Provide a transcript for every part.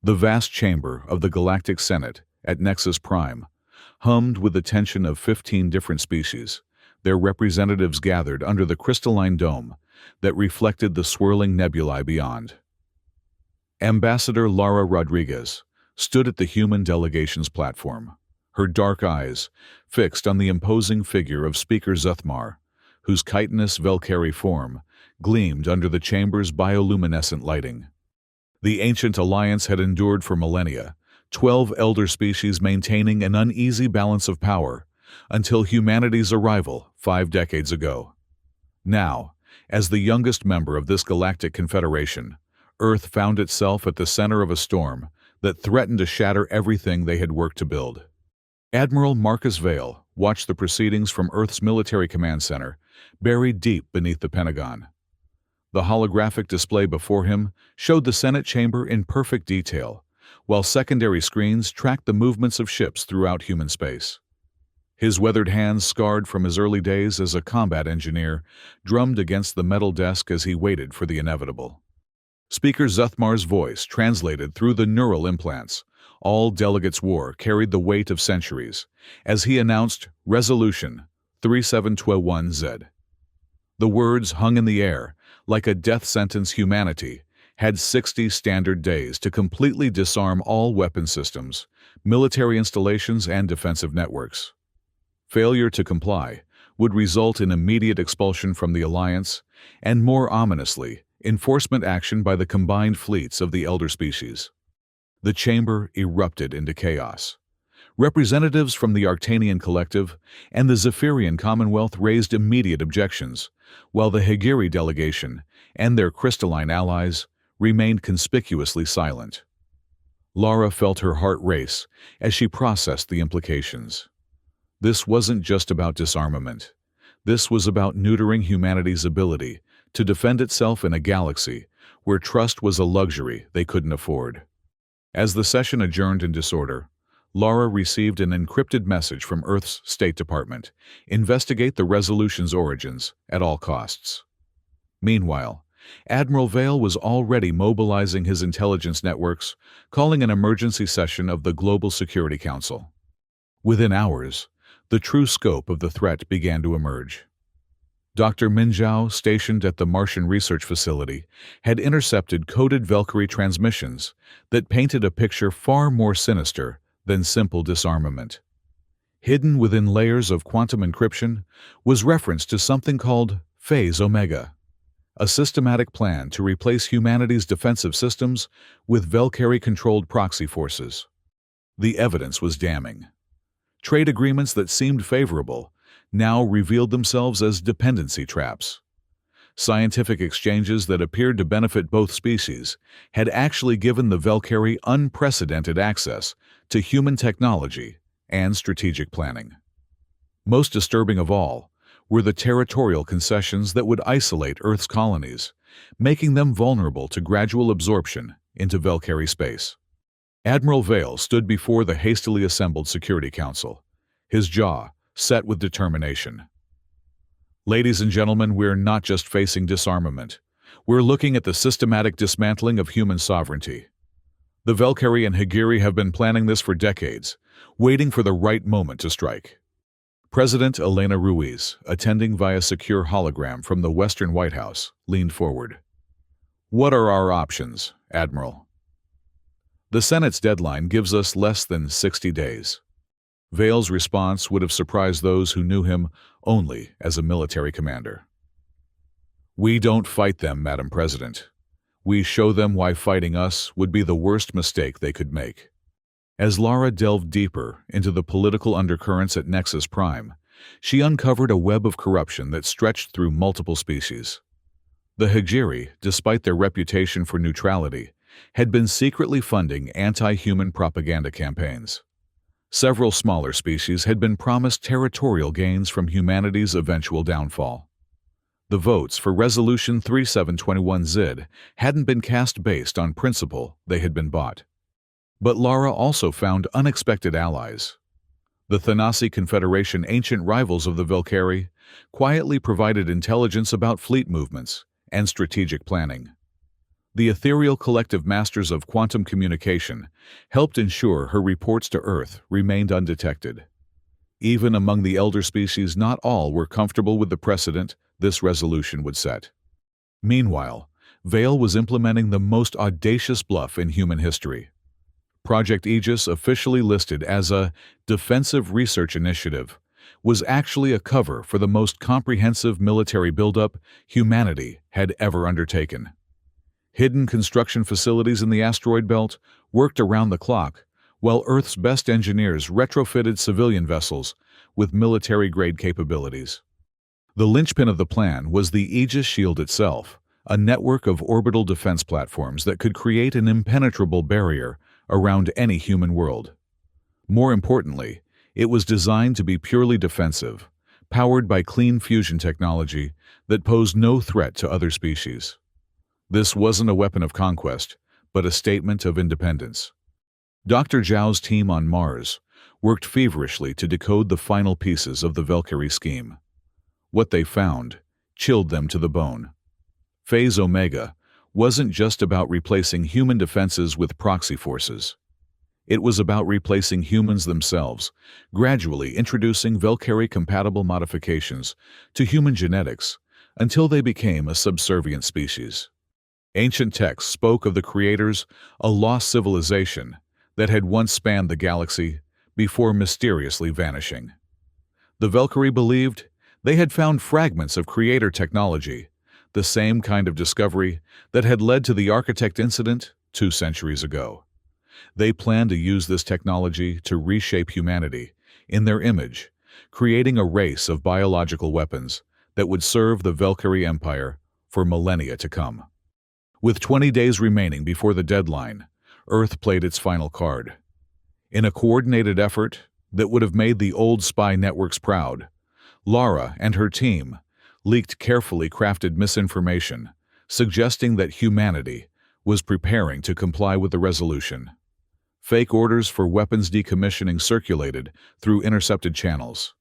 The vast chamber of the Galactic Senate at Nexus Prime hummed with the tension of 15 different species, their representatives gathered under the crystalline dome that reflected the swirling nebulae beyond. Ambassador Lara Rodriguez stood at the human delegation's platform, her dark eyes fixed on the imposing figure of Speaker Zuthmar, whose chitinous Valkyrie form gleamed under the chamber's bioluminescent lighting. The ancient alliance had endured for millennia, 12 elder species maintaining an uneasy balance of power, until humanity's arrival 5 decades ago. Now, as the youngest member of this galactic confederation, Earth found itself at the center of a storm that threatened to shatter everything they had worked to build. Admiral Marcus Vale watched the proceedings from Earth's military command center, buried deep beneath the Pentagon. The holographic display before him showed the Senate chamber in perfect detail, while secondary screens tracked the movements of ships throughout human space. His weathered hands, scarred from his early days as a combat engineer, drummed against the metal desk as he waited for the inevitable. Speaker Zuthmar's voice translated through the neural implants. All delegates' war carried the weight of centuries, as he announced Resolution 3721Z. The words hung in the air, like a death sentence. Humanity had 60 standard days to completely disarm all weapon systems, military installations, and defensive networks. Failure to comply would result in immediate expulsion from the Alliance, and more ominously, enforcement action by the combined fleets of the elder species. The chamber erupted into chaos. Representatives from the Arctanian Collective and the Zephyrian Commonwealth raised immediate objections, while the Higiri delegation and their crystalline allies remained conspicuously silent. Lara felt her heart race as she processed the implications. This wasn't just about disarmament. This was about neutering humanity's ability to defend itself in a galaxy where trust was a luxury they couldn't afford. As the session adjourned in disorder, Lara received an encrypted message from Earth's State Department: investigate the resolution's origins at all costs. Meanwhile, Admiral Vale was already mobilizing his intelligence networks, calling an emergency session of the Global Security Council. Within hours, the true scope of the threat began to emerge. Dr. Minzhao, stationed at the Martian Research Facility, had intercepted coded Valkyrie transmissions that painted a picture far more sinister than simple disarmament. Hidden within layers of quantum encryption was reference to something called Phase Omega, a systematic plan to replace humanity's defensive systems with Valkyrie-controlled proxy forces. The evidence was damning. Trade agreements that seemed favorable now revealed themselves as dependency traps. Scientific exchanges that appeared to benefit both species had actually given the Valkyrie unprecedented access to human technology and strategic planning. Most disturbing of all were the territorial concessions that would isolate Earth's colonies, making them vulnerable to gradual absorption into Valkyrie space. Admiral Vale stood before the hastily assembled Security Council, his jaw set with determination. Ladies and gentlemen, we're not just facing disarmament. We're looking at the systematic dismantling of human sovereignty. The Valkyrie and Higiri have been planning this for decades, waiting for the right moment to strike. President Elena Ruiz, attending via secure hologram from the Western White House, leaned forward. What are our options, Admiral? The Senate's deadline gives us less than 60 days. Vale's response would have surprised those who knew him only as a military commander. We don't fight them, Madam President. We show them why fighting us would be the worst mistake they could make. As Lara delved deeper into the political undercurrents at Nexus Prime, she uncovered a web of corruption that stretched through multiple species. The Higiri, despite their reputation for neutrality, had been secretly funding anti-human propaganda campaigns. Several smaller species had been promised territorial gains from humanity's eventual downfall. The votes for Resolution 3721Z hadn't been cast based on principle, they had been bought. But Lara also found unexpected allies. The Thanasi Confederation, ancient rivals of the Valkyrie, quietly provided intelligence about fleet movements and strategic planning. The ethereal collective masters of quantum communication helped ensure her reports to Earth remained undetected. Even among the elder species, not all were comfortable with the precedent this resolution would set. Meanwhile, Vale was implementing the most audacious bluff in human history. Project Aegis, officially listed as a defensive research initiative, was actually a cover for the most comprehensive military buildup humanity had ever undertaken. Hidden construction facilities in the asteroid belt worked around the clock, while Earth's best engineers retrofitted civilian vessels with military-grade capabilities. The linchpin of the plan was the Aegis shield itself, a network of orbital defense platforms that could create an impenetrable barrier around any human world. More importantly, it was designed to be purely defensive, powered by clean fusion technology that posed no threat to other species. This wasn't a weapon of conquest, but a statement of independence. Dr. Zhao's team on Mars worked feverishly to decode the final pieces of the Valkyrie scheme. What they found chilled them to the bone. Phase Omega wasn't just about replacing human defenses with proxy forces. It was about replacing humans themselves, gradually introducing Valkyrie-compatible modifications to human genetics until they became a subservient species. Ancient texts spoke of the creators, a lost civilization that had once spanned the galaxy before mysteriously vanishing. The Valkyrie believed they had found fragments of creator technology, the same kind of discovery that had led to the Architect incident 2 centuries ago. They planned to use this technology to reshape humanity in their image, creating a race of biological weapons that would serve the Valkyrie Empire for millennia to come. With 20 days remaining before the deadline, Earth played its final card. In a coordinated effort that would have made the old spy networks proud, Lara and her team leaked carefully crafted misinformation, suggesting that humanity was preparing to comply with the resolution. Fake orders for weapons decommissioning circulated through intercepted channels.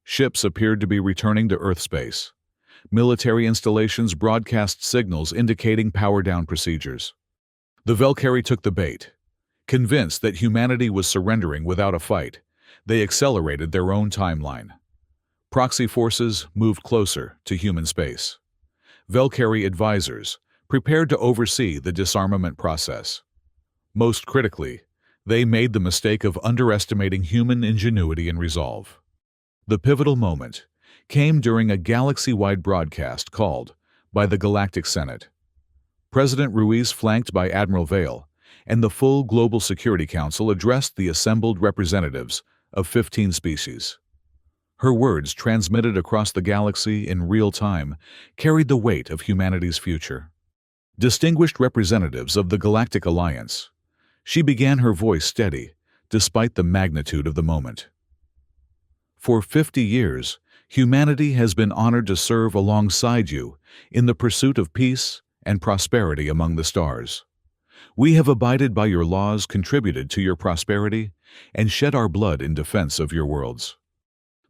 Ships appeared to be returning to Earth space. Military installations broadcast signals indicating power-down procedures. The Valkyrie took the bait. Convinced that humanity was surrendering without a fight, they accelerated their own timeline. Proxy forces moved closer to human space. Valkyrie advisors prepared to oversee the disarmament process. Most critically, they made the mistake of underestimating human ingenuity and resolve. The pivotal moment came during a galaxy-wide broadcast called by the Galactic Senate. President Ruiz, flanked by Admiral Vale, and the full Global Security Council addressed the assembled representatives of 15 species. Her words, transmitted across the galaxy in real time, carried the weight of humanity's future. Distinguished representatives of the Galactic Alliance, she began her voice steady, despite the magnitude of the moment. For 50 years, humanity has been honored to serve alongside you in the pursuit of peace and prosperity among the stars. We have abided by your laws, contributed to your prosperity, and shed our blood in defense of your worlds.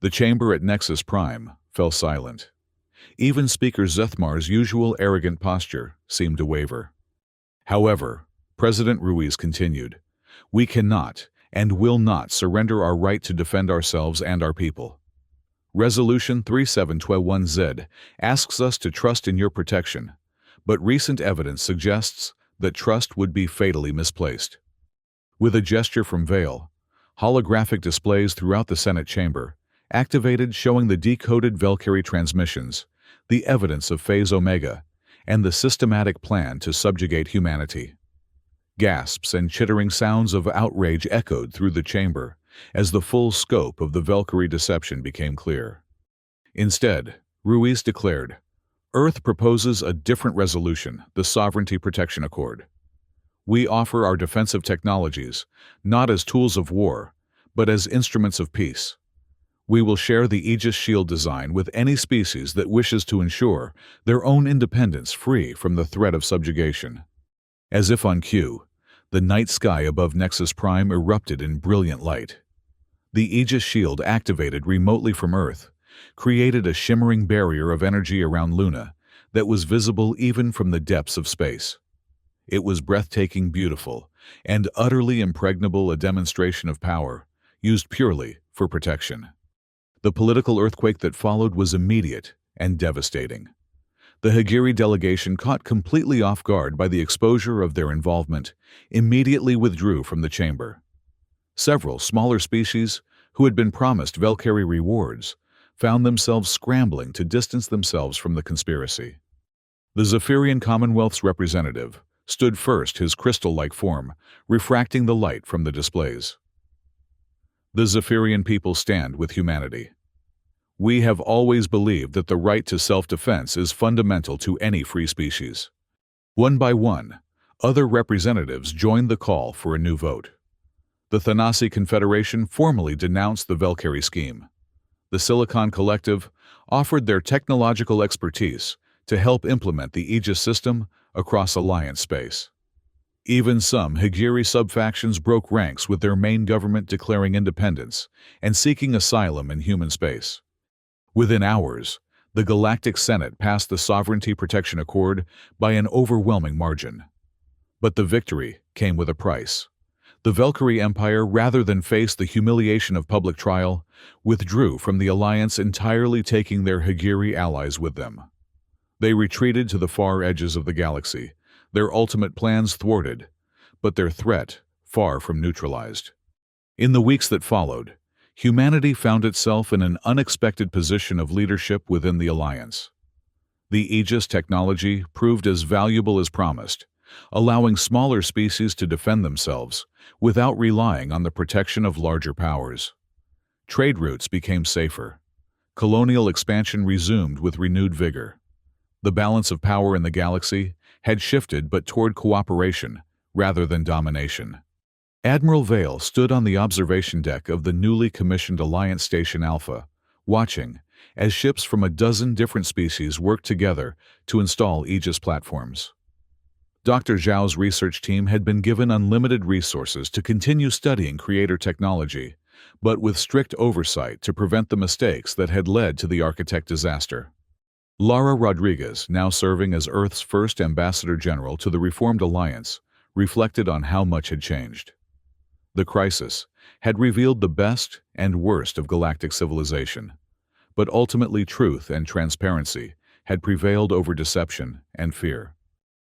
The chamber at Nexus Prime fell silent. Even Speaker Zethmar's usual arrogant posture seemed to waver. However, President Ruiz continued, "We cannot and will not surrender our right to defend ourselves and our people. Resolution 3721Z asks us to trust in your protection, but recent evidence suggests that trust would be fatally misplaced." With a gesture from Vale, holographic displays throughout the Senate chamber activated, showing the decoded Valkyrie transmissions, the evidence of Phase Omega, and the systematic plan to subjugate humanity. Gasps and chittering sounds of outrage echoed through the chamber as the full scope of the Valkyrie deception became clear. Instead, Ruiz declared, "Earth proposes a different resolution, the Sovereignty Protection Accord. We offer our defensive technologies, not as tools of war, but as instruments of peace. We will share the Aegis shield design with any species that wishes to ensure their own independence free from the threat of subjugation." As if on cue, the night sky above Nexus Prime erupted in brilliant light. The Aegis shield, activated remotely from Earth, created a shimmering barrier of energy around Luna that was visible even from the depths of space. It was breathtaking, beautiful, and utterly impregnable, a demonstration of power, used purely for protection. The political earthquake that followed was immediate and devastating. The Higiri delegation, caught completely off guard by the exposure of their involvement, immediately withdrew from the chamber. Several smaller species, who had been promised Valkyrie rewards, found themselves scrambling to distance themselves from the conspiracy. The Zephyrian Commonwealth's representative stood first, his crystal-like form refracting the light from the displays. The Zephyrian people stand with humanity. We have always believed that the right to self-defense is fundamental to any free species. One by one, other representatives joined the call for a new vote. The Thanasi Confederation formally denounced the Valkyrie scheme. The Silicon Collective offered their technological expertise to help implement the Aegis system across Alliance space. Even some Higiri subfactions broke ranks, with their main government declaring independence and seeking asylum in human space. Within hours, the Galactic Senate passed the Sovereignty Protection Accord by an overwhelming margin. But the victory came with a price. The Valkyrie Empire, rather than face the humiliation of public trial, withdrew from the alliance entirely, taking their Higiri allies with them. They retreated to the far edges of the galaxy, their ultimate plans thwarted, but their threat far from neutralized. In the weeks that followed, humanity found itself in an unexpected position of leadership within the alliance. The Aegis technology proved as valuable as promised, allowing smaller species to defend themselves without relying on the protection of larger powers. Trade routes became safer. Colonial expansion resumed with renewed vigor. The balance of power in the galaxy had shifted, but toward cooperation rather than domination. Admiral Vale stood on the observation deck of the newly commissioned Alliance Station Alpha, watching as ships from a dozen different species worked together to install Aegis platforms. Dr. Zhao's research team had been given unlimited resources to continue studying creator technology, but with strict oversight to prevent the mistakes that had led to the Architect disaster. Lara Rodriguez, now serving as Earth's first Ambassador General to the Reformed Alliance, reflected on how much had changed. The crisis had revealed the best and worst of galactic civilization, but ultimately truth and transparency had prevailed over deception and fear.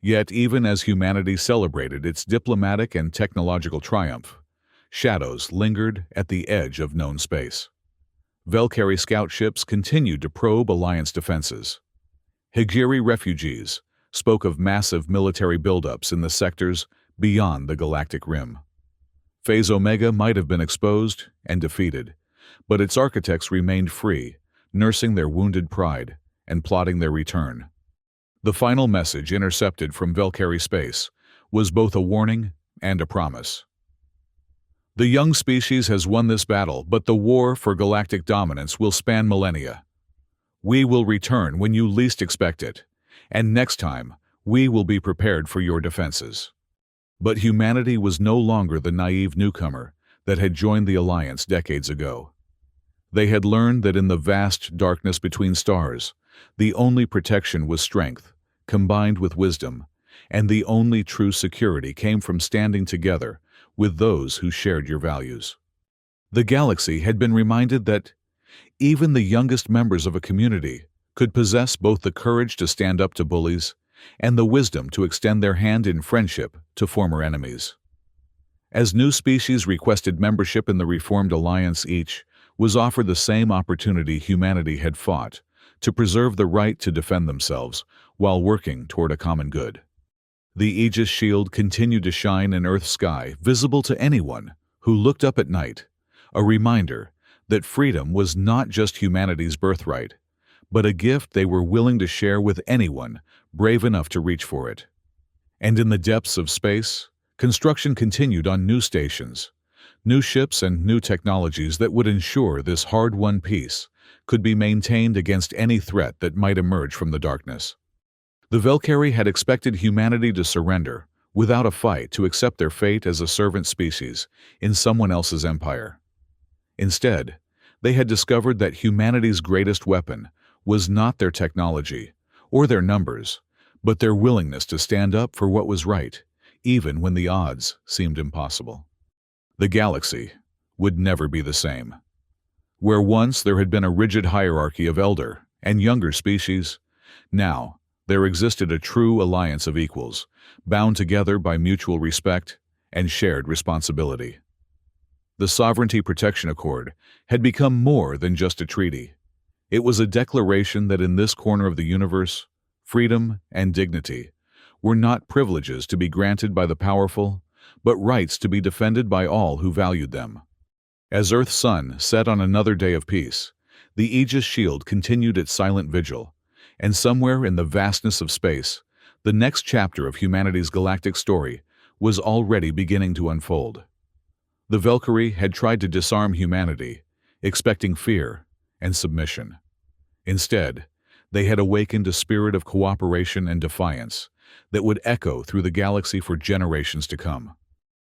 Yet even as humanity celebrated its diplomatic and technological triumph, shadows lingered at the edge of known space. Valkyrie scout ships continued to probe Alliance defenses. Higiri refugees spoke of massive military buildups in the sectors beyond the galactic rim. Phase Omega might have been exposed and defeated, but its architects remained free, nursing their wounded pride and plotting their return. The final message, intercepted from Valkyrie space, was both a warning and a promise. The young species has won this battle, but the war for galactic dominance will span millennia. We will return when you least expect it, and next time, we will be prepared for your defenses. But humanity was no longer the naive newcomer that had joined the Alliance decades ago. They had learned that in the vast darkness between stars, the only protection was strength, combined with wisdom, and the only true security came from standing together with those who shared your values. The galaxy had been reminded that even the youngest members of a community could possess both the courage to stand up to bullies and the wisdom to extend their hand in friendship to former enemies. As new species requested membership in the Reformed Alliance, each was offered the same opportunity humanity had fought, to preserve the right to defend themselves while working toward a common good. The Aegis shield continued to shine in Earth's sky, visible to anyone who looked up at night, a reminder that freedom was not just humanity's birthright, but a gift they were willing to share with anyone brave enough to reach for it. And in the depths of space, construction continued on new stations, new ships and new technologies that would ensure this hard-won peace could be maintained against any threat that might emerge from the darkness. The Valkyrie had expected humanity to surrender without a fight, to accept their fate as a servant species in someone else's empire. Instead, they had discovered that humanity's greatest weapon was not their technology or their numbers, but their willingness to stand up for what was right, even when the odds seemed impossible. The galaxy would never be the same. Where once there had been a rigid hierarchy of elder and younger species, now there existed a true alliance of equals, bound together by mutual respect and shared responsibility. The Sovereignty Protection Accord had become more than just a treaty. It was a declaration that in this corner of the universe, freedom and dignity were not privileges to be granted by the powerful, but rights to be defended by all who valued them. As Earth's sun set on another day of peace, the Aegis shield continued its silent vigil, and somewhere in the vastness of space, the next chapter of humanity's galactic story was already beginning to unfold. The Valkyrie had tried to disarm humanity, expecting fear and submission. Instead, they had awakened a spirit of cooperation and defiance that would echo through the galaxy for generations to come.